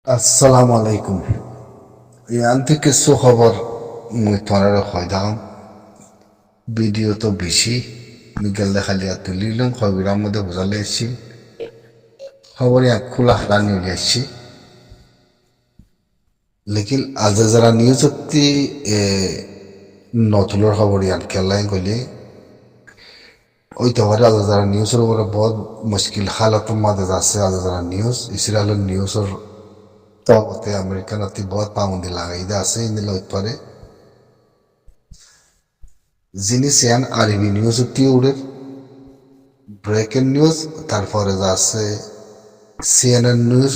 আসসালামু আলাইকুম। ইয়ান থেকে সুখবর মুই তোমার হয় দাম ভিডিও তো বেশি মিগেল দেখালি আর তুলিলাম খবরের মধ্যে বোঝালে এসছি খবর এক খোলা হালা নিয়ে এসছি লেকিন আজ যারা নিউজ হচ্ছি নতুনের খবর ইয়ান খেলাই গলি ওই তো আজ যারা নিউজের উপরে বহুত মুশকিল হালাতের মাঝে যাচ্ছে আজ যারা নিউজ ইসরায়েলের নিউজের তবতে আমেরিকান অতি বহুত পাউন্দি লাগাই আছে ইন্দিল পারে যিনি সেন আরবি নিউজ উড়ে ব্রেকিং নিউজ তারপরে আছে সিএনএন নিউজ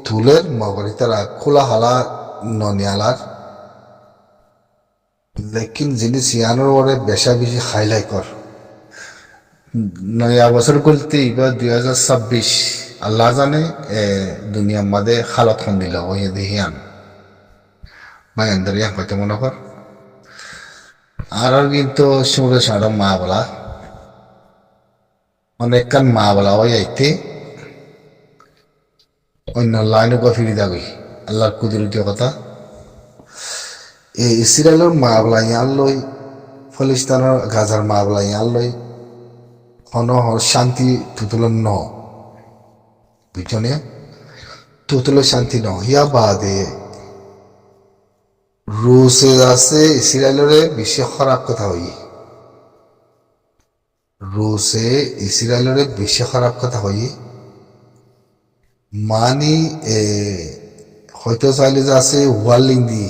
তুলের মগরি তারা খোলা হালা ননিয়ালার লেকিন যিনি সিয়ানোর ওরে বেশা বেশি হাইলাইট কর নয়া বছর বলতে এবার 2026 আল্লাহ জানে দুনিয়ার মাঝে হালত খন দিল ওই দেহিয়ান মায়ান্দরিয়া হয়তো মনে কর আর কিন্তু সুরে সারা মা বলা অনেকক্ষণ মা বলা ওই আইতে অন্য লাইনে ফিরি যাবি আল্লাহর কুদরতীয় কথা এই ইসরায়েলের মা বলা ইয়ান লই ফলিস্তানের গাজার মা বলা ইয়ান লই হর শান্তি তুতুলন ন বুঝনে তুতুল শান্তি ন ইয়া বাদে রুসে আছে ইসরায়েলের বেশি খারাপ কথা হই রুসে ইসরায়েলের বেশি খারাপ কথা হই মানি হয়তো চাইলে যে আছে ওয়ার্লিং দি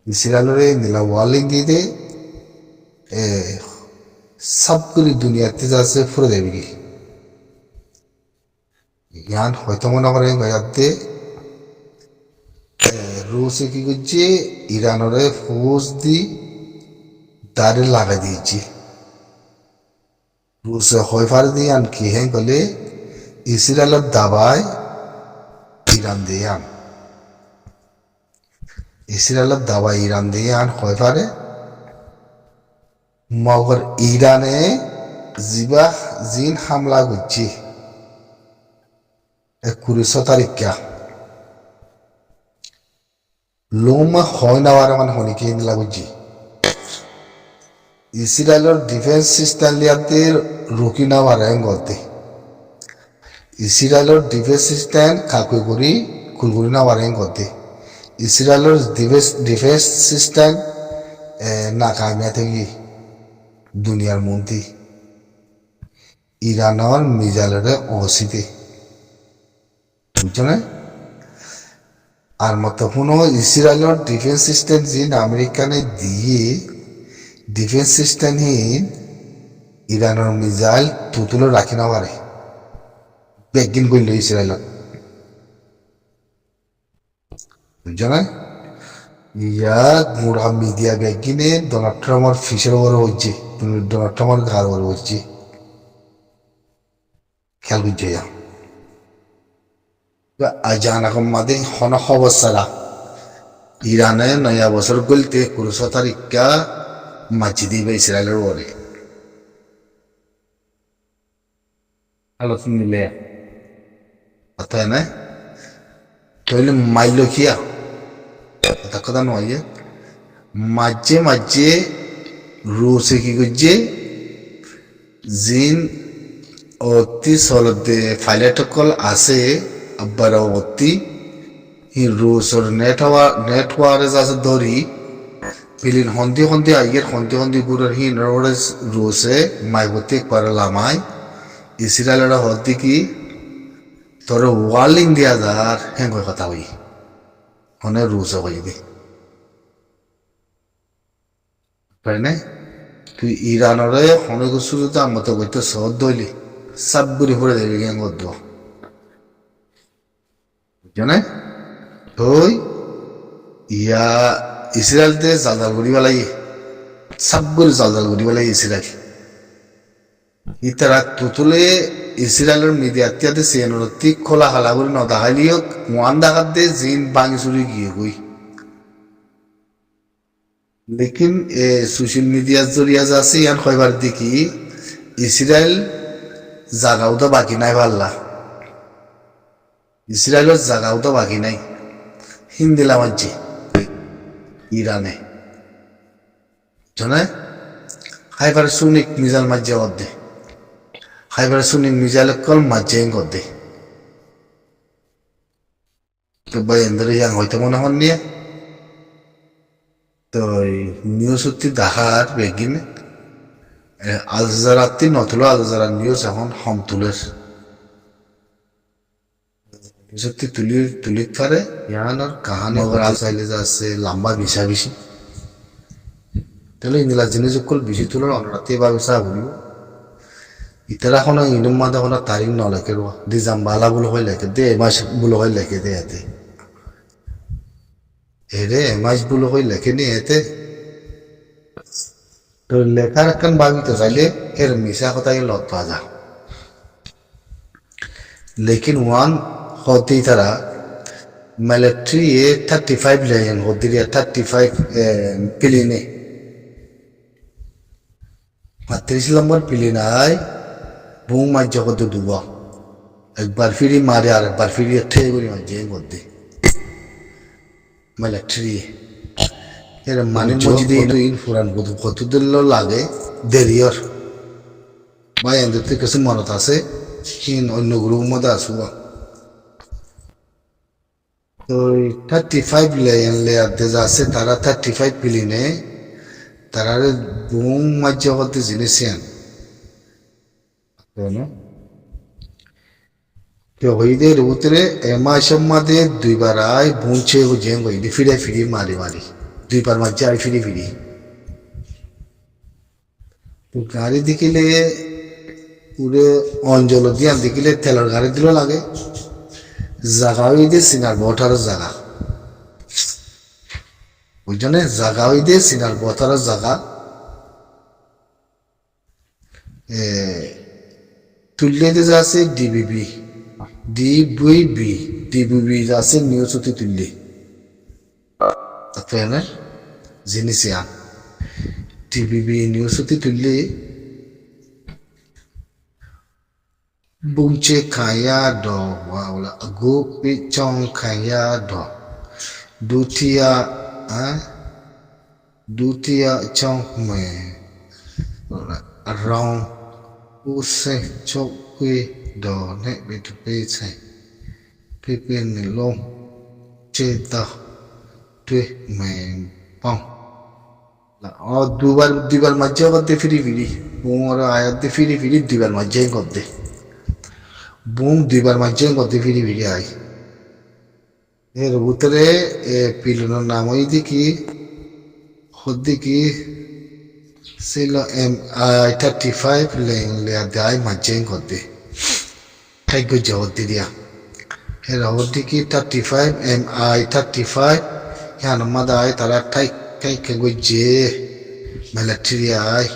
ইসরায়েলের নিলা ওয়ার্লিং দিয়ে দে সবগুলি দুনিয়াতে যাচ্ছে ফুরে দেবি জ্ঞান হয়তো মনে করেন গয়াতে রুসে কি করছে ইরানের ফৌজ দি দাঁড়ে লাগাই দিয়েছে রুসে হয় ফার দিয়ে আন কি হ্যাঁ গলে ইসরায়েলের দাবায় ইরান দিয়ে আন ইসরায়েলের দাবায় ইরান দিয়ে আন হয় ফারে মগর ইরানে জিবা জিন হামলা করছে 21 তারিখা লোমা হয় না আর মানে হনিকে লাগুছি ইসরায়েলের ডিফেন্স সিস্টেম লিয়াতে রুকি না আর গলতে ইসরায়েলের ডিফেন্স সিস্টেম কাকুই করি কুলগুড়ি না আর গলতে ইসরায়েলের ডিফেন্স সিস্টেম নাকামিয়া থেকে দুনিয়ার মন্ত্রী ইরানের মিজাইলের অসিতে বুঝছো না আর মতো কোনো ইসরায়েলের ডিফেন্স সিস্টেম যিন আমেরিকানে দিয়ে ডিফেন্স সিস্টেম হিন ইরানের মিজাইল তুতুলে রাখি না পারে বেগিন করল ইসরায়েলত বুঝছো না ইয়া মুড়া মিডিয়া বেগিনে ডোনাল্ড ট্রাম্পের ফিসের ওপরে হচ্ছে ডোনাল্ড ট্রাম্পের ঘাড় ওপরে হচ্ছে খেয়াল করছে আজানাক মাদে হন খবর ছাড়া ইরানে নয়া বছর গলতে 21 তারিখা মাছি দিবে ইসরায়েলের ওরে আলোচনা নিলে অতএব না তাহলে মাইল খিয়া এটা কথা নয় মাঝে মাঝে রুসে কি করছে জিন অতি সলদে ফাইলেট কল আছে আব্বার অতি হি রুসর নেটওয়ার্ক আছে দরি পিলিন হন্দি হন্দি আইয়ের হন্দি হন্দি গুড়ের হি নরওয়ার্স রুসে মাইবতি করে লামাই ইসরায়েলের হদ্দি কি তোর ওয়ার্লিং দিয়া যার হ্যাঁ কথা হই হনে রুসে হই দি তাই না তুই ইরানরে হনে গুসুরুতে আমতো কইতে সহজ দইলি সব গুলি পড়ে দেবে গেং গদ্দ জানে ওই ইয়া ইসরায়েল তে জালজাল করি বেলাই সবগুলি জালজাল করি বেলাই ইসরায়েল ইতারা তুতুলে ইসরায়েলের মিডিয়াতে সিএনরতি খোলা হালা করে নদাহালিও ওয়ান দাগাত দে জিন বাঙি চুরি গিয়ে গই লেকিন সোশ্যাল মিডিয়ার জরিয়া যাচ্ছে ইয়ান কয়বার দেখি ইসরায়েল জাগাও তো বাকি নাই পারলা ইসরায়েলের জায়গাও তো বাকি নাই হিন্দিলা মাঝে ইরানে জানে হাইপারসোনিক মিসাইল মাঝে অর্ধে হাইপারসোনিক মিসাইল কল মাঝে অর্ধে তো ভাই এন্দরে ইয়াং হয়তো মনে হন নিয়ে তো নিউজ হচ্ছে দেখার বেগিনে আল জাজারাতি নতুলো আল জাজারা নিউজ এখন হম তুলের সত্যি তুলি পারে ইয়ানোর কাহানি আল চাইলে যা আছে লম্বা বিছা বেশি তাহলে ইংলা জিনিস কল বেশি তুলার অনরাতে বা বিছা বলিব ইতারা এখন ইনুম মাদা এখন তারিখ নলেকে রোয়া দি জাম্বালা বলে হয় লেখে দে এমাস বলে হয় লেখে দে এতে এরে এমাস বলে হয় লেখে নি এতে তো লেখার একখান ভাবিতে চাইলে এর মিশা কথাই লত পাওয়া যা लेकिन वन होती तरह मिलिट्री ये 35 लेन होती रही 35 पिलीने 30 नंबर पिलीन आए बूम मार जगत दुआ एक बार फिर ही मारे आ रहे बार फिर ये थे गुरी मजें होते मिलिट्री ये माने मुझे तो इन फुरान को तो दिल लो लागे देरियर भाई अंदर ते कैसे मारता से इन अन्य ग्रुप में दास हुआ तो 35 लेन ले आते जासे तारा 35 पिलीने तारा रे बूम मज्जा होते जिनिसियन तो ना तो वही दे रूतरे एमा शम्मा दे दुई बार आए बूंचे हो जेंगो इधर फिरे मारी दुई बार मज्जा आई फिरी तो गाड़ी दिखिले पूरे অঞ্চল দিয়া দেখিলে তেলের গাড়ি দিল লাগে জাগা হইতে সিনার বটার জায়গা বুঝছনে জাগা হইতে সিনার বটার জায়গা তুললে যাচ্ছে ডিবিবি যাচ্ছে নিউজ হতে তুললে তারপরে জিনিস ডিবিবি নিউজ হতে তুললে Bungche kaya do wala ago pichong kaya do dutia chong me around use chokwe do ne bit pe chai pe ne long che da twe me pong la o dubar majja kote firi bungora ayat de firi dubar majja kote broom দুইবার মাঝে গতি ফিরি I এর ভিতরে পিলনের নাম ওই দেখি হদ্দিকি ছিল MI-35 লে দেয় মাঝে গতি ঠাইক হদ্দি দিয়া এর হদ্দিকি 35 MI-35 হ্যাঁ মাদা আয় তারা ঠাইক গজ্জে মিলিটারি আয়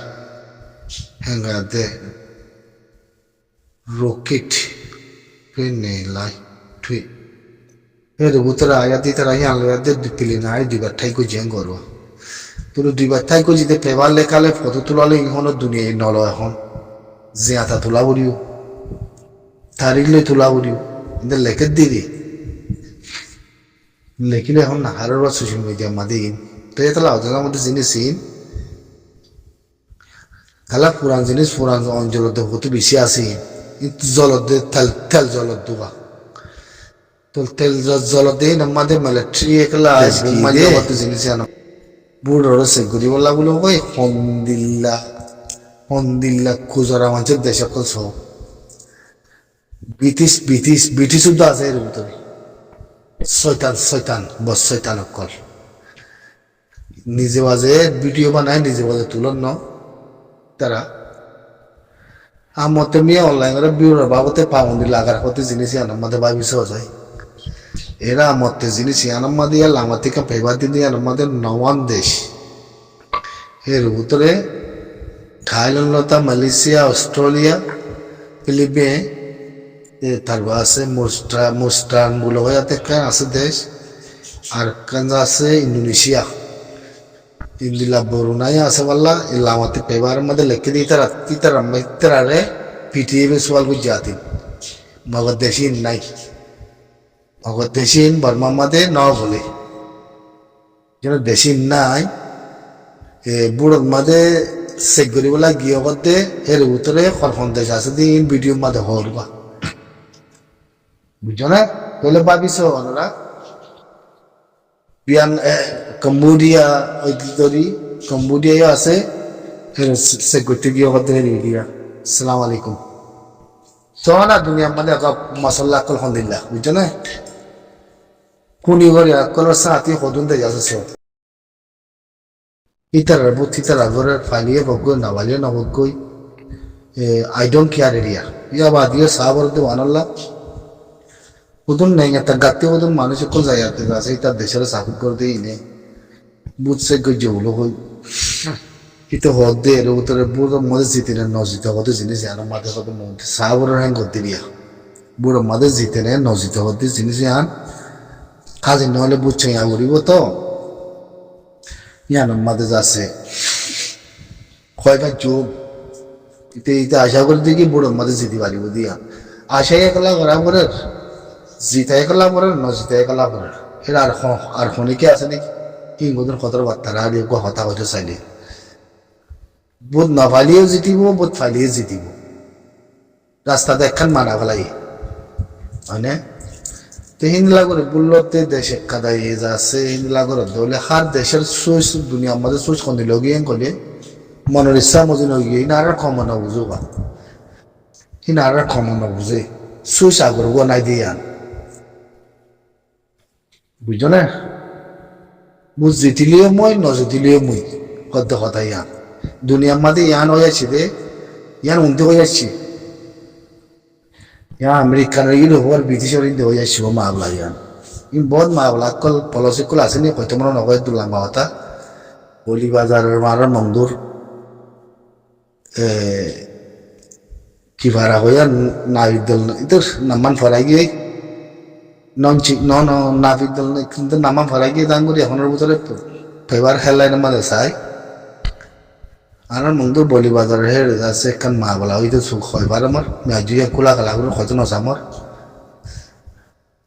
হ্যাঁ দে rocket penne lai thui er butra aya di tara yan le de dipili nai diba thai ko jeng goro turu diba thai ko jide pebar lekale photo tulale ihono dunia nolo এখন জিয়াতা তোলা বলিও তারিখ লই তোলা বলিও ইন্দে লেখে দিদি লেখিলে এখন না হারের সোশ্যাল মিডিয়া মাদিন তো এটা লাউজনের মধ্যে জিনিস তাহলে পুরান জিনিস পুরান অঞ্চলতে হতে বেশি আসি জলদে তেল জলদ দুবা তো তেল জলদে নামাদে মিলিটারি একলা বুমাইলে কত জিনিস আনা বুড়ো সে গরি বলা বলো কই হন্দিল্লা কুজরা মানুষের দেশ সকল সব ব্রিটিশ শুদ্ধ আছে এর ভিতরে শয়তান বস শয়তান অকল নিজে বাজে ভিডিও বানায় নিজে বাজে তুলন ন তারা আমতে মিয়া অনলাইন করে বিউর বাবতে পাউন্ডি লাগার কত জিনিস আনামাদে ভাবিস যায় এরা আমতে জিনিস আনামাদে লামাতিকা পেবার দিন আনামাদের নওয়ান দেশ এর ভিতরে থাইল্যান্ড লতা মালয়েশিয়া অস্ট্রেলিয়া ফিলিপিন তারপর আছে মুস্টান বলে হয়ে আছে দেশ আর কাঞ্জা আছে ইন্দোনেশিয়া ইন্দিলা বরুণাই আছে বললা লামাতে পেবার মধ্যে লিখে দিই তারা মিত্রারে পিটিএ সোয়াল গুজাতি মগর দেশি নাই অগর দেশিন বর্মা মাদে ন বলে যেন দেশিন নাই বুড়োর মাদে চেক করিবলা গিয়ে করতে এর উত্তরে খরফন দেশ আছে দিন ভিডিও মাদে হরবা বুঝছো না তাহলে ভাবিস ওনারা বিয়ান কম্বোডিয়া ওই ধরি কম্বোডিয়ায় আছে এর চেক করতে গিয়ে করতে রেডিয়া আসসালামু আলাইকুম সোনা দুনিয়া মানে মশলা কল খন্দিল্লা বুঝছো না খুনি করে কলর সাথে হদুন দে যাচ্ছে সব ইতার বুথ ইতার আগরে ফালিয়ে বগো নাওয়ালিয়ে নবগই আই ডোন্ট কেয়ার এরিয়া ইয়া বাদিয়ে সাবর দে ওয়ানাল্লাহ উদুন নেই একটা গাতে উদুন মানুষ কোন জায়গাতে আছে ইতার দেশের সাফিক করে দেই নে বুঝছে গই যেগুলো হই ইতো হদে এর উত্তরে বুড়ো মধ্যে জিতিনে নজিত হতে জিনিস আনা মাঝে কত মধ্যে সাবর হ্যাং করতে দিয়া বুড়ো মধ্যে জিতিনে নজিত হতে জিনিস আন কাজে নহলে বুঝছে ইয়া করিব তো ইয়ানোর মাঝে যাচ্ছে কয়বার যোগ ইতে আশা করে দেখি বুড়োর মাঝে জিতে পারিব দিয়া আশাই একলা করা করে জিতা একলা করে ন জিতা একলা করে এরা আর খনিকে আছে নাকি হিঙ্গুদের কতর বার্তারা আর হতা হতে চাইলে বোধ না ফালিয়েও জিতিব বোধ ফালিয়ে জিতিব রাস্তাতে একখান মারা ফেলাই হয় না তো হিন্দলা করে বুল্লতে দেশে কাদাই যাচ্ছে হিন্দলা করে ধরলে হার দেশের সুইচ দুনিয়া আমাদের সুইচ কোন দিল গিয়ে করলে মনের ইচ্ছা মজি নগিয়ে ইনার ক্ষমা না বুঝো বা ইনার ক্ষমা না বুঝে সুইচ আগর গো নাই দিয়ে আন বুঝছো না বুঝ জিতিলিও মই নজিতিলিও মই কত কথা ইয়ান দুনিয়ার মাঝে ইয়ান হয়ে যাচ্ছি রে ইয়ান উন্তি হয়ে যাচ্ছি यहाँ अमेरिका और ब्रिटिश हो जाए मावला यान इन बहुत मावला कल पलसी कल आसे नहीं कहते मन नगद दुलांगा होता बोली बाजार मारा मंदूर की भाड़ा हो या नाविक दल इधर नमन फराएगी नॉन चिक नॉन नाविक दल इधर नमन फराएगी दांगुरी এখন ভিতরে ফেভার হেডলাইন আমাদের চাই আর মংদুর বলি বাজার হে আছে কান মা বলা হইতো সুখ হইবার আমার মেজুয়া কুলা কালা করে হয়তো নস আমার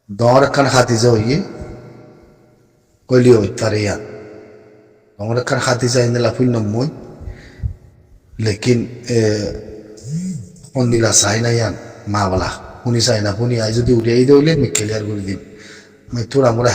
দর কান হাতি যে হই কইলি হই তারে ইয়া দর কান হাতি যায় না লাফুই নমই লেকিন অন্দিলা চাই না ইয়ান মা বলা শুনি চাই না শুনি আই যদি উড়িয়াই দইলে মি ক্লিয়ার করে দিন মই তোর আমরা